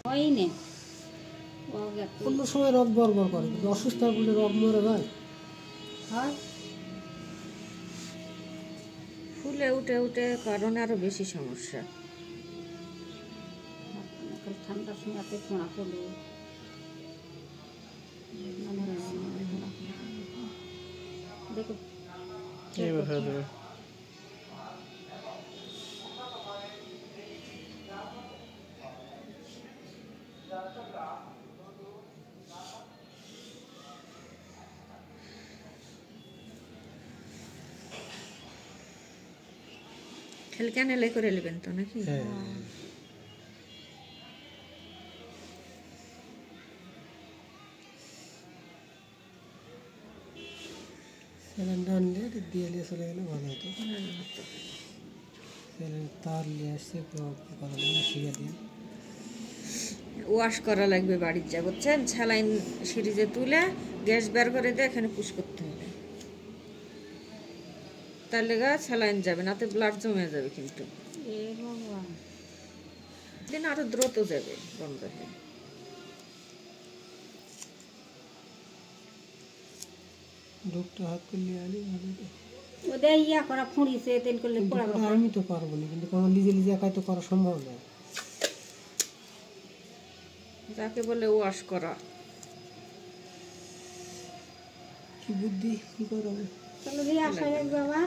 হয়নি অন্য সময় রোগ বরবর করে, কিন্তু অসুস্থ বলে রোগ মরে যায়। হয় ফুলে উঠে উঠে কারণে আরো বেশি সমস্যা। ঠান্ডার সময় এত ছোঁড়া পড়লো দেখো খেলে কেন এলাই করে নেবেন তো নাকি? স্যালাইনটা আনলে দিয়ে নিয়ে চলে গেলে ভালো হতো। স্যালাইন তার নিয়ে আসছে, শিখে দিয়ে ওয়াশ করা লাগবে বাড়ির যা বুঝছেন, স্যালাইন সিরিজে তুলে গ্যাস বের করে দিয়ে এখানে পুশ করতে হবে, তাহলে স্যালাইন যাবে না, তো ব্লাড জমে যাবে, কিন্তু দিন আরো দ্রুত যাবে বন্ধ হয়ে। ডক্টর হাত করলে আনি ভালো। ওদের ইয়া করা খুঁড়িছে তেল করলে পড়াবো। আমি তো পারবো না, কিন্তু আমার নিজে নিজে একাই তো করা সম্ভব নয়। যাকে বলে ওয়াশ করা। কি বুদ্ধি, কি করবো? চলো দিয়ে আসা যাক বাবা।